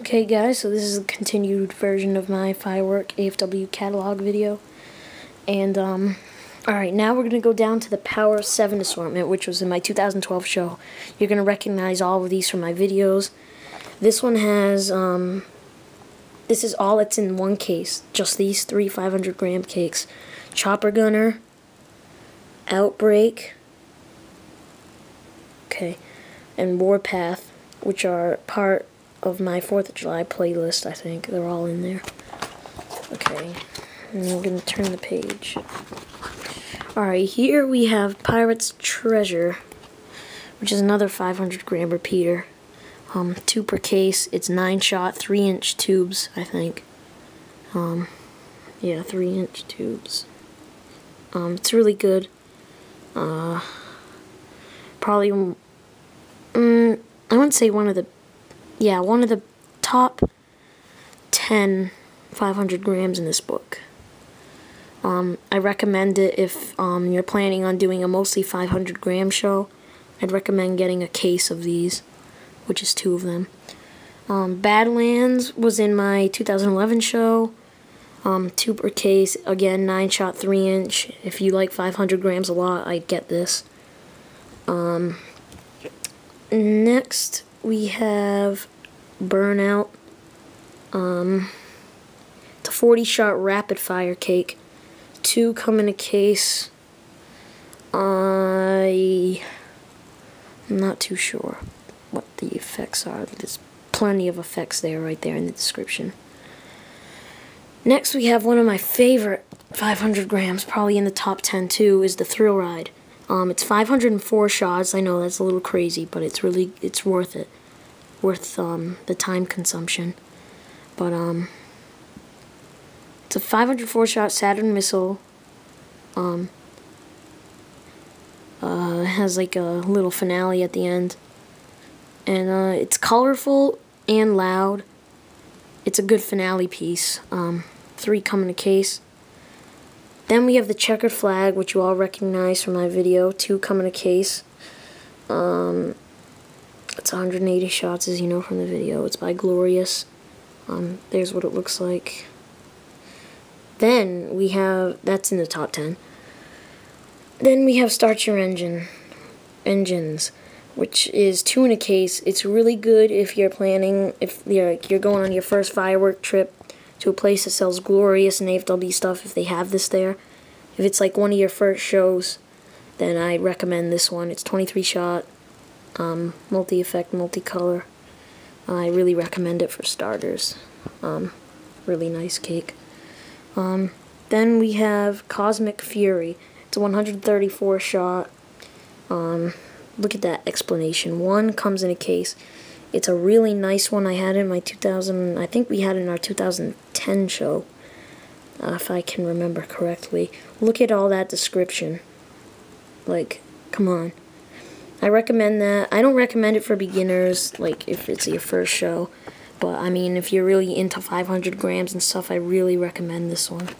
Okay guys, so this is a continued version of my firework AFW catalog video. And alright, now we're going to go down to the Power 7 assortment, which was in my 2012 show. You're going to recognize all of these from my videos. This one has, this is all that's in one case. Just these three 500 gram cakes. Chopper Gunner, Outbreak, okay, and Warpath, which are part of my 4th of July playlist, I think. They're all in there. Okay, and I'm going to turn the page. Alright, here we have Pirate's Treasure, which is another 500 gram repeater. 2 per case. It's 9-shot, 3-inch tubes, I think. Yeah, 3-inch tubes. It's really good. Probably, I wouldn't say one of the top 10 500 grams in this book. I recommend it if you're planning on doing a mostly 500 gram show. I'd recommend getting a case of these, which is 2 of them. Badlands was in my 2011 show. 2 per case, again 9-shot, 3-inch. If you like 500 grams a lot, I'd get this. Next we have Burnout. It's a 40-shot rapid fire cake. 2 come in a case. I'm not too sure what the effects are. There's plenty of effects there, right there in the description. Next we have one of my favorite 500 grams, probably in the top 10 too, is the Thrill Ride. It's 504 shots. I know that's a little crazy, but it's worth it. Worth the time consumption. But it's a 504 shot Saturn missile. It has like a little finale at the end. And it's colorful and loud. It's a good finale piece. 3 come in a case. Then we have the Checkered Flag, which you all recognize from my video. 2 come in a case. It's 180 shots, as you know from the video. It's by Glorious. There's what it looks like. Then we have, that's in the top 10. Then we have Start Your Engines, which is 2 in a case. It's really good if you're planning, if you're going on your first firework trip to a place that sells Glorious and AFW stuff, if they have this there. If it's like one of your first shows, then I recommend this one. It's 23 shot, multi-effect, multicolor. I really recommend it for starters. Really nice cake. Then we have Cosmic Fury. It's a 134 shot. Look at that explanation. 1 comes in a case. It's a really nice one. I had it in my I think we had it in our 2010 show, if I can remember correctly. Look at all that description. Like, come on. I recommend that. I don't recommend it for beginners, like if it's your first show. But, I mean, if you're really into 500 grams and stuff, I really recommend this one.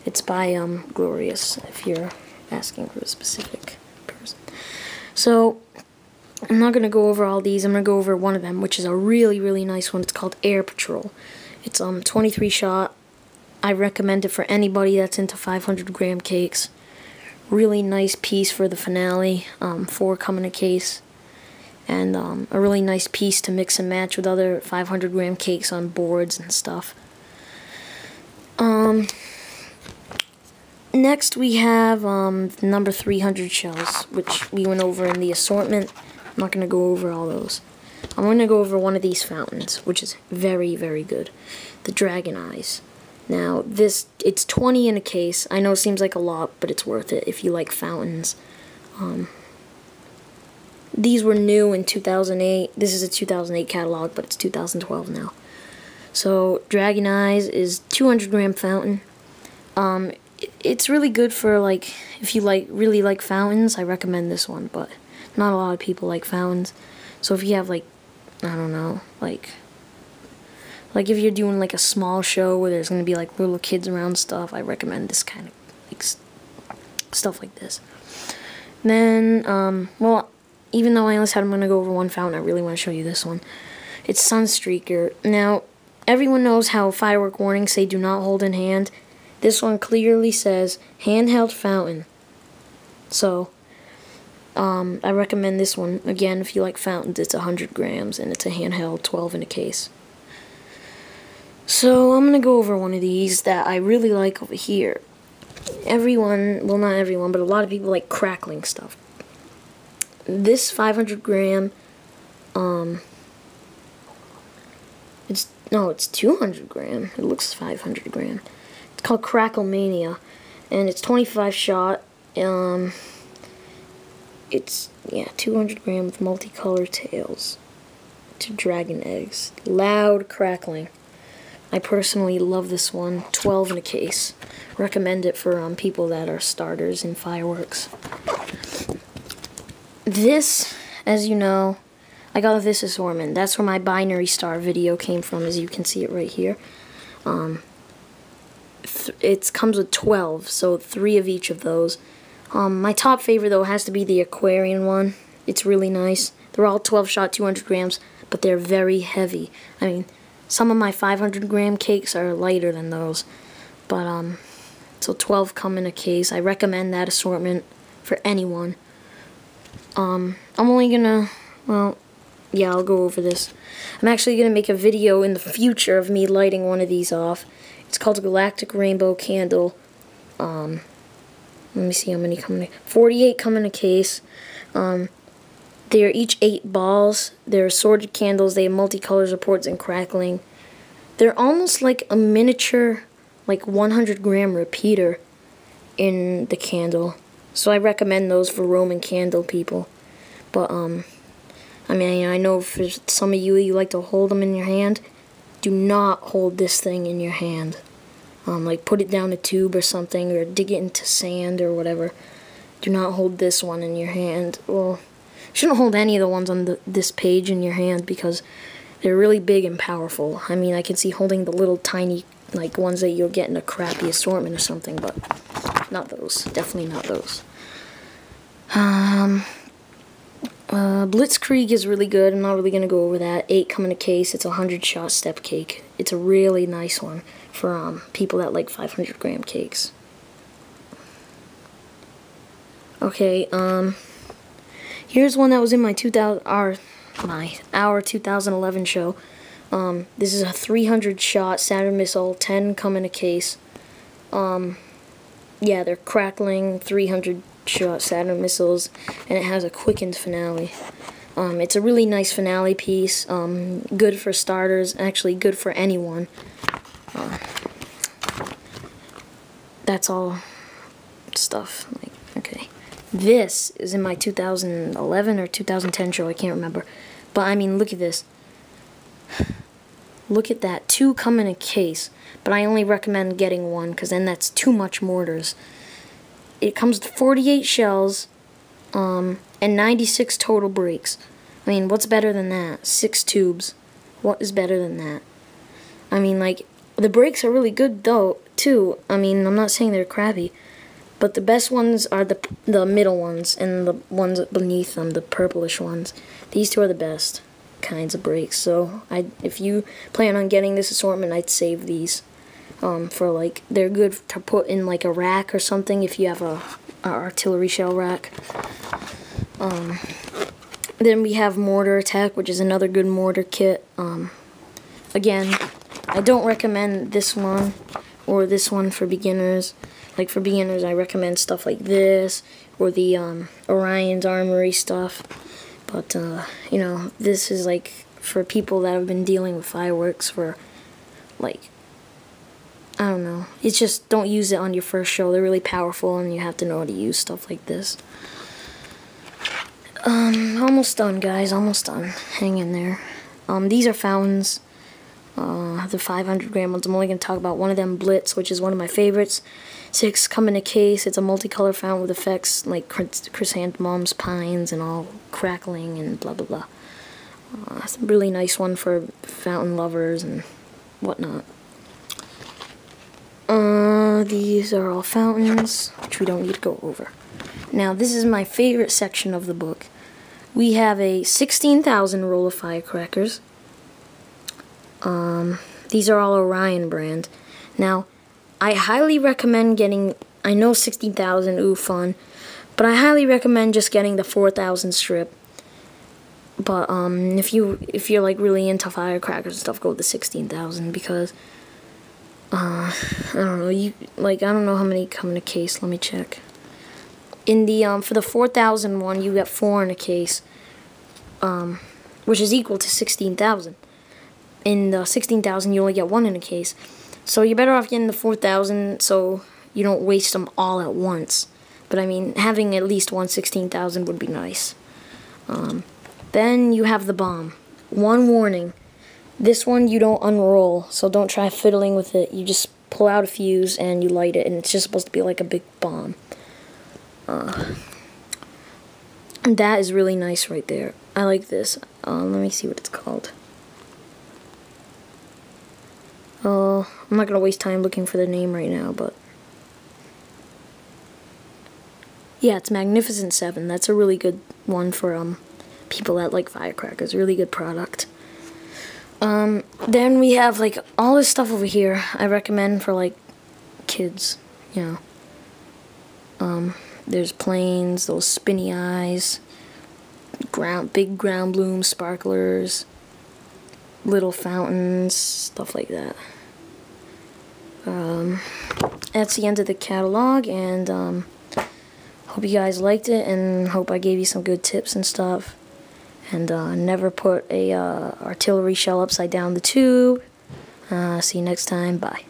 It's by Glorious, if you're asking for a specific person. So, I'm not going to go over all these. I'm going to go over one of them, which is a really, really nice one. It's called Air Patrol. It's 23 shot. I recommend it for anybody that's into 500 gram cakes. Really nice piece for the finale. 4 come in a case. And a really nice piece to mix and match with other 500 gram cakes on boards and stuff. Next we have number 300 shells, which we went over in the assortment. I'm not going to go over all those. I'm going to go over one of these fountains, which is very, very good. The Dragon Eyes. Now, it's 20 in a case. I know it seems like a lot, but it's worth it if you like fountains. These were new in 2008. This is a 2008 catalog, but it's 2012 now. So, Dragon Eyes is 200 gram fountain. It's really good for, like, if you really like fountains, I recommend this one, but not a lot of people like fountains. So if you have, like, I don't know, like if you're doing, like, a small show where there's going to be, like, little kids around stuff, I recommend this kind of, like, stuff like this. Then, well, even though I only said I'm going to go over one fountain, I really want to show you this one. It's Sunstreaker. Now, everyone knows how firework warnings say do not hold in hand. This one clearly says handheld fountain. So, I recommend this one. Again, if you like fountains, it's 100 grams and it's a handheld 12 in a case. So, I'm going to go over one of these that I really like over here. Everyone, well, not everyone, but a lot of people like crackling stuff. This 500 gram, it's 200 gram. It looks 500 gram. It's called Crackle Mania, and it's 25 shot. It's 200 gram with multicolor tails to dragon eggs. Loud crackling. I personally love this one. 12 in a case. Recommend it for people that are starters in fireworks. This, as you know, I got this assortment. That's where my binary star video came from, as you can see it right here. It comes with 12, so 3 of each of those. My top favorite, though, has to be the aquarium one. It's really nice. They're all 12 shot, 200 grams, but they're very heavy. I mean, some of my 500 gram cakes are lighter than those. But, so 12 come in a case. I recommend that assortment for anyone. I'm only gonna, well, yeah, I'll go over this. I'm actually gonna make a video in the future of me lighting one of these off. It's called Galactic Rainbow Candle. Let me see how many come in. 48 come in a case. They're each 8 balls. They're assorted candles. They have multicolor supports and crackling. They're almost like a miniature, like 100 gram repeater in the candle. So I recommend those for Roman candle people. But, I mean, I know for some of you like to hold them in your hand. Do not hold this thing in your hand. Like put it down a tube or something, or dig it into sand or whatever. Do not hold this one in your hand. Well, you shouldn't hold any of the ones on this page in your hand because they're really big and powerful. I mean, I can see holding the little tiny, like, ones that you'll get in a crappy assortment or something, but not those. Definitely not those. Blitzkrieg is really good. I'm not really going to go over that. 8 come in a case. It's a 100 shot step cake. It's a really nice one for people that like 500 gram cakes. Okay, here's one that was in my our 2011 show. This is a 300 shot Saturn missile. 10 come in a case. Yeah, they're crackling 300 shot Saturn missiles, and it has a quickened finale. It's a really nice finale piece. Good for starters. Actually, good for anyone. That's all stuff. Like, okay, this is in my 2011 or 2010 show. I can't remember. But I mean, look at this. Look at that. 2 come in a case, but I only recommend getting 1 because then that's too much mortars. It comes with 48 shells and 96 total breaks. I mean, what's better than that? 6 tubes. What is better than that? I mean, like, the breaks are really good, though, too. I mean, I'm not saying they're crappy, but the best ones are the middle ones and the ones beneath them, the purplish ones. These 2 are the best kinds of breaks. So, if you plan on getting this assortment, I'd save these. For like, they're good to put in like a rack or something if you have a artillery shell rack. Then we have Mortar Attack, which is another good mortar kit. Again, I don't recommend this one or this one for beginners. Like for beginners, I recommend stuff like this or the Orion's Armory stuff. But you know, this is like for people that have been dealing with fireworks for like, I don't know. It's just, don't use it on your first show. They're really powerful, and you have to know how to use stuff like this. Almost done, guys. Almost done. Hang in there. These are fountains. The 500 gram ones. I'm only going to talk about one of them, Blitz, which is one of my favorites. 6 come in a case. It's a multicolor fountain with effects like chrysanthemums, pines, and all crackling and blah, blah, blah. It's a really nice one for fountain lovers and whatnot. These are all fountains, which we don't need to go over. Now, this is my favorite section of the book. We have a 16,000 roll of firecrackers. These are all Orion brand. Now, I highly recommend getting, I know 16,000, ooh, fun, but I highly recommend just getting the 4,000 strip. But if you're like really into firecrackers and stuff, go with the 16,000 because I don't know, I don't know how many come in a case. Let me check. In the for the 4,000 one, you get 4 in a case, which is equal to 16,000. In the 16,000, you only get 1 in a case, so you're better off getting the 4,000 so you don't waste them all at once. But I mean, having at least one 16,000 would be nice. Then you have the bomb. One warning: this one you don't unroll, so don't try fiddling with it. You just pull out a fuse and you light it, and it's just supposed to be like a big bomb. And that is really nice right there. I like this. Let me see what it's called. I'm not gonna waste time looking for the name right now, but yeah, it's Magnificent 7. That's a really good one for people that like firecrackers. Really good product. Then we have like all this stuff over here. I recommend for like kids, you know. There's planes, those spinny eyes, big ground blooms, sparklers, little fountains, stuff like that. That's the end of the catalog, and hope you guys liked it, and hope I gave you some good tips and stuff. And never put a artillery shell upside down the tube. See you next time. Bye.